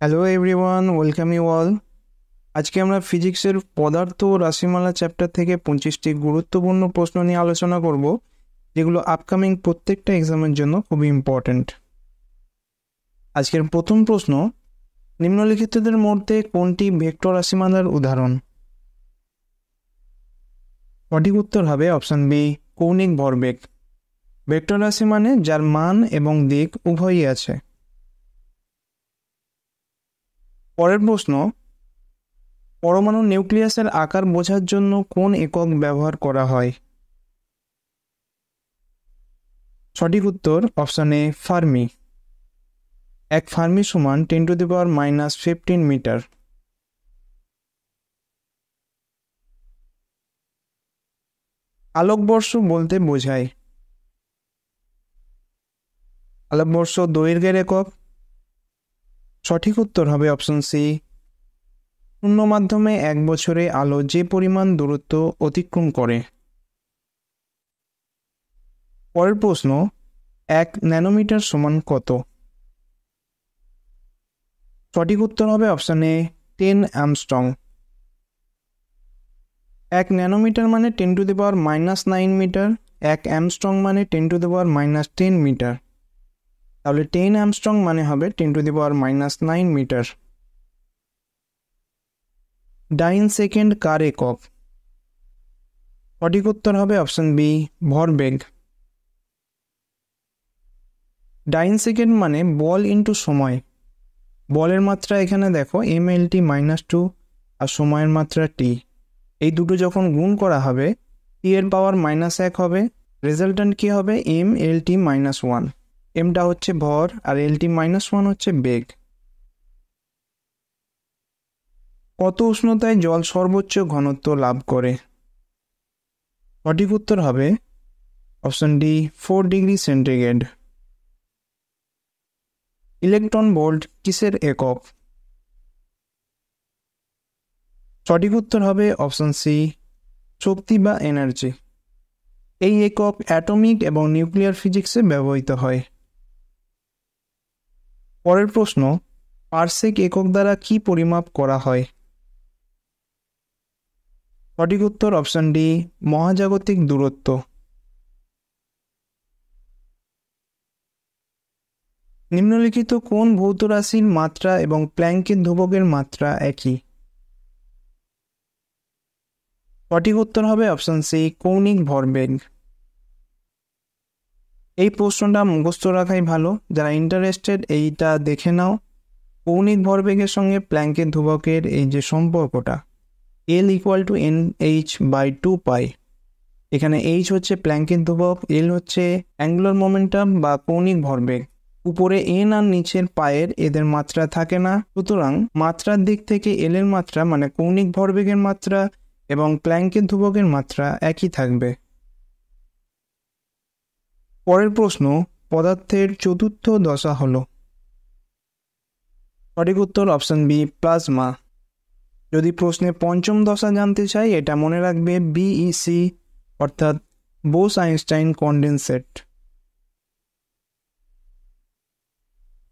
Hello everyone, welcome you all. আজকে আমরা ফিজিক্সের পদার্থ ও রাশিমালা চ্যাপ্টার থেকে 25টি গুরুত্বপূর্ণ প্রশ্ন নিয়ে আলোচনা করব, যেগুলো আপকামিং প্রত্যেকটা এক্সামের জন্য খুবই ইম্পর্ট্যান্ট। আজকের প্রথম প্রশ্ন, নিম্নলিখিতদের মধ্যে কোনটি ভেক্টর রাশিমালার উদাহরণ? সঠিক উত্তর হবে অপশন বি, কৌণিক ভরবেগ। ভেক্টর রাশি মানে যার মান এবং দিক উভয়ই আছে। পরের প্রশ্ন, পরমাণু নিউক্লিয়াসের আকার বোঝার জন্য কোন একক ব্যবহার করা হয়? সঠিক উত্তর অপশন এ, ফার্মি। এক ফার্মি সমান 10⁻⁻15 মিটার। আলোকবর্ষ বলতে বোঝায়? আলোকবর্ষ দৈর্ঘ্যের একক। সঠিক উত্তর হবে অপশন সি, শূন্য মাধ্যমে এক বছরে আলো যে পরিমাণ দূরত্ব অতিক্রম করে। পরের প্রশ্ন, 1 ন্যানোমিটার সমান কত? সঠিক উত্তর হবে অপশন এ, 10 অ্যামস্ট্রং। 1 ন্যানোমিটার মানে 10⁻⁻9 মিটার, 1 অ্যামস্ট্রং মানে 10⁻⁻10 মিটার। তাহলে 10 অ্যামস্ট্রং মানে হবে 10⁻⁹ মিটার। ডাইন সেকেন্ড কার একক? সঠিক উত্তর হবে অপশন বি, ভরবেগ। ডাইন সেকেন্ড মানে বল ইন্টু সময়। বলের মাত্রা এখানে দেখো mlt-2 আর সময়ের মাত্রা টি। এই দুটো যখন গুণ করা হবে টি এর পাওয়ার -1 হবে। রেজাল্ট্যান্ট কি হবে? mlt-1। এমটা হচ্ছে ভর আর lt-1 হচ্ছে বেগ। কত উষ্ণতায় জল সর্বোচ্চ ঘনত্ব লাভ করে? সঠিক উত্তর হবে option D, 4 degree centigrade. Electron volt কিসের একক? সঠিক উত্তর হবে অপশন সি, শক্তি বা এনার্জি। এই একক অ্যাটমিক এবং নিউক্লিয়ার ফিজিক্সে ব্যবহৃত হয়। পরের প্রশ্ন, পারসেক একক দ্বারা কি পরিমাপ করা হয়? সঠিক উত্তর অপশন ডি, মহাজাগতিক দূরত্ব। নিম্নলিখিত কোন ভৌত রাশির মাত্রা এবং প্ল্যাঙ্কের ধ্রুবকের মাত্রা একই? সঠিক উত্তর হবে অপশন সি, কৌণিক ভরবেগ। এই প্রশ্নটা মুখস্থ রাখাই ভালো, যারা ইন্টারেস্টেড এইটা দেখে নাও। কৌণিক ভরবেগের সঙ্গে প্ল্যাঙ্কের ধ্রুবকের এই যে সম্পর্কটা, L = NH/2π। এখানে H হচ্ছে প্ল্যাঙ্কের ধ্রুবক, L হচ্ছে অ্যাঙ্গুলার মোমেন্টাম বা কৌণিক ভরবেগ। উপরে n আর নিচের পায়ের এদের মাত্রা থাকে না, সুতরাং মাত্রার দিক থেকে L এর মাত্রা মানে কৌণিক ভরবেগের মাত্রা এবং প্ল্যাঙ্কের ধ্রুবকের মাত্রা একই থাকবে। পরের প্রশ্ন, পদার্থের চতুর্থ দশা হলো? সঠিক উত্তর অপশন বি, প্লাজমা। যদি প্রশ্নে পঞ্চম দশা জানতে চাই, এটা মনে রাখবে BEC, অর্থাৎ বোস-আইনস্টাইন কনডেনসেট।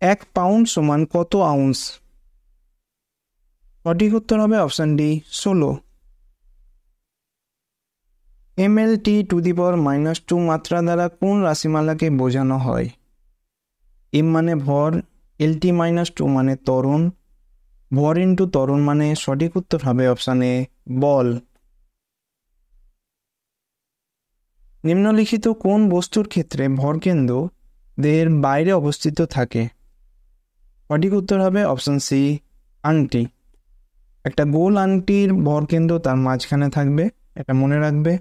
1 পাউন্ড সমান কত আউন্স? সঠিক উত্তর হবে অপশন ডি, 16। mlt-2 মাত্রা দ্বারা কোন রাশিমালাকে বোঝানো হয়? m মানে ভর, lt-2 মানে ত্বরণ, ভর ইন্টু ত্বরণ মানে সঠিক উত্তর হবে অপশন এ, বল। নিম্নলিখিত কোন বস্তুর ক্ষেত্রে ভরকেন্দ্র দেহের বাইরে অবস্থিত থাকে? সঠিক উত্তর হবে অপশন সি, আংটি। একটা গোল আংটির ভরকেন্দ্র তার মাঝখানে থাকবে, এটা মনে রাখবে।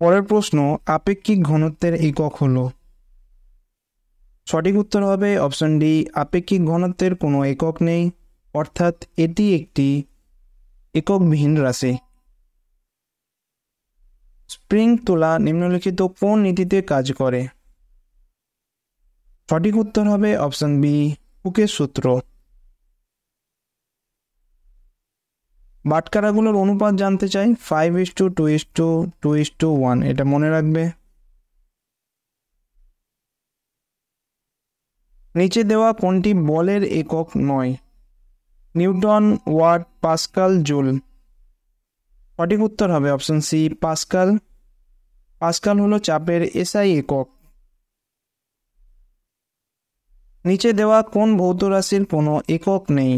পরের প্রশ্ন, আপেক্ষিক ঘনত্বের একক হলো? সঠিক উত্তর হবে অপশন ডি, আপেক্ষিক ঘনত্বের কোনো একক নেই, অর্থাৎ এটি একটি এককবিহীন রাশি। স্প্রিং তোলা নিম্নলিখিত কোন নীতিতে কাজ করে? সঠিক উত্তর হবে অপশন বি, হুকের সূত্র। বাটখারাগুলোর অনুপাত জানতে চাই, 5:2:2:1, এটা মনে রাখবে। নিচে দেওয়া কোনটি বলের একক নয়? Newton, watt, pascal, joule. সঠিক উত্তর হবে অপশন সি পাস্কাল। পাস্কাল হলো চাপের এসআই একক। নিচে দেওয়া কোন ভৌত রাশির কোনো একক নেই?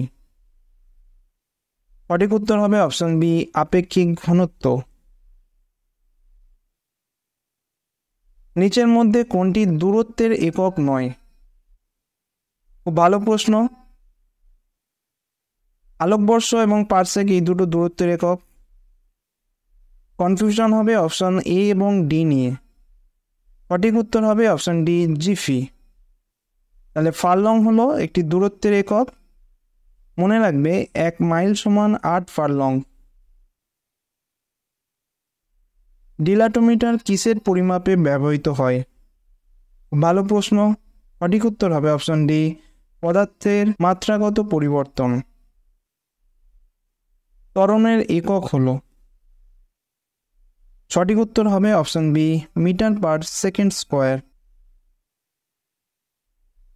সঠিক উত্তর হবে অপশন বি আপেক্ষিক ঘনত্ব। নিচের মধ্যে কোনটি দূরত্বের একক নয়? খুব ভালো প্রশ্ন। আলোকবর্ষ এবং পারসেক এই দুটো দূরত্বের একক। কনফিউশন হবে অপশন এ এবং ডি নিয়ে। সঠিক উত্তর হবে অপশন ডি জিফি। তাহলে ফারলং হলো একটি দূরত্বের একক। মনে রাখবে 1 মাইল সমান 8 ফারলং। ডিলাটোমিটার কিসের পরিমাপে ব্যবহৃত হয়? ভালো প্রশ্ন। সঠিক উত্তর হবে অপশন ডি পদার্থের মাত্রাগত পরিবর্তন। ত্বরণের একক হলো? সঠিক উত্তর হবে option B meter per second square.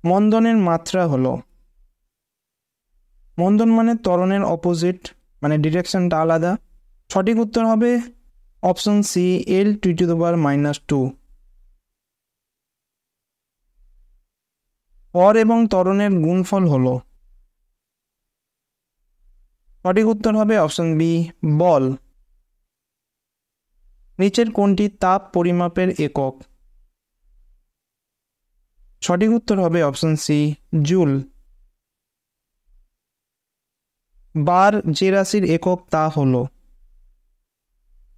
মন্দনের মাত্রা হলো? মন্দন মানে ত্বরণের অপোজিট, মানে ডিরেকশনটা আলাদা। সঠিক উত্তর হবে অপশন সি L⁻²। ভর এবং ত্বরণের গুণফল হলো? সঠিক উত্তর হবে অপশন বি বল। নিচের কোনটি তাপ পরিমাপের একক? সঠিক উত্তর হবে অপশন সি জুল। বার যে রাশির একক তা হলো?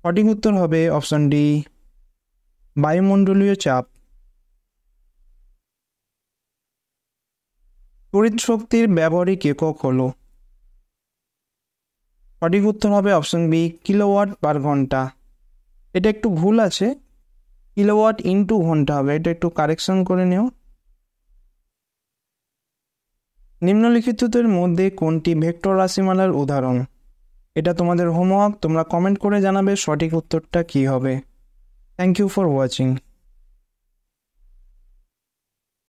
সঠিক উত্তর হবে অপশন ডি বায়ুমণ্ডলীয় চাপ। তড়িৎ শক্তির ব্যবহারিক একক হলো? সঠিক উত্তর হবে অপশন বি কিলোওয়াট পার ঘন্টা। এটা একটু ভুল আছে, কিলোওয়াট ইন্টু ঘন্টা হবে, এটা একটু কারেকশন করে নিও। নিম্নলিখিতদের মধ্যে কোনটি ভেক্টর রাশিমালার উদাহরণ? এটা তোমাদের হোমওয়ার্ক, তোমরা কমেন্ট করে জানাবে সঠিক উত্তরটা কী হবে। Thank you for watching.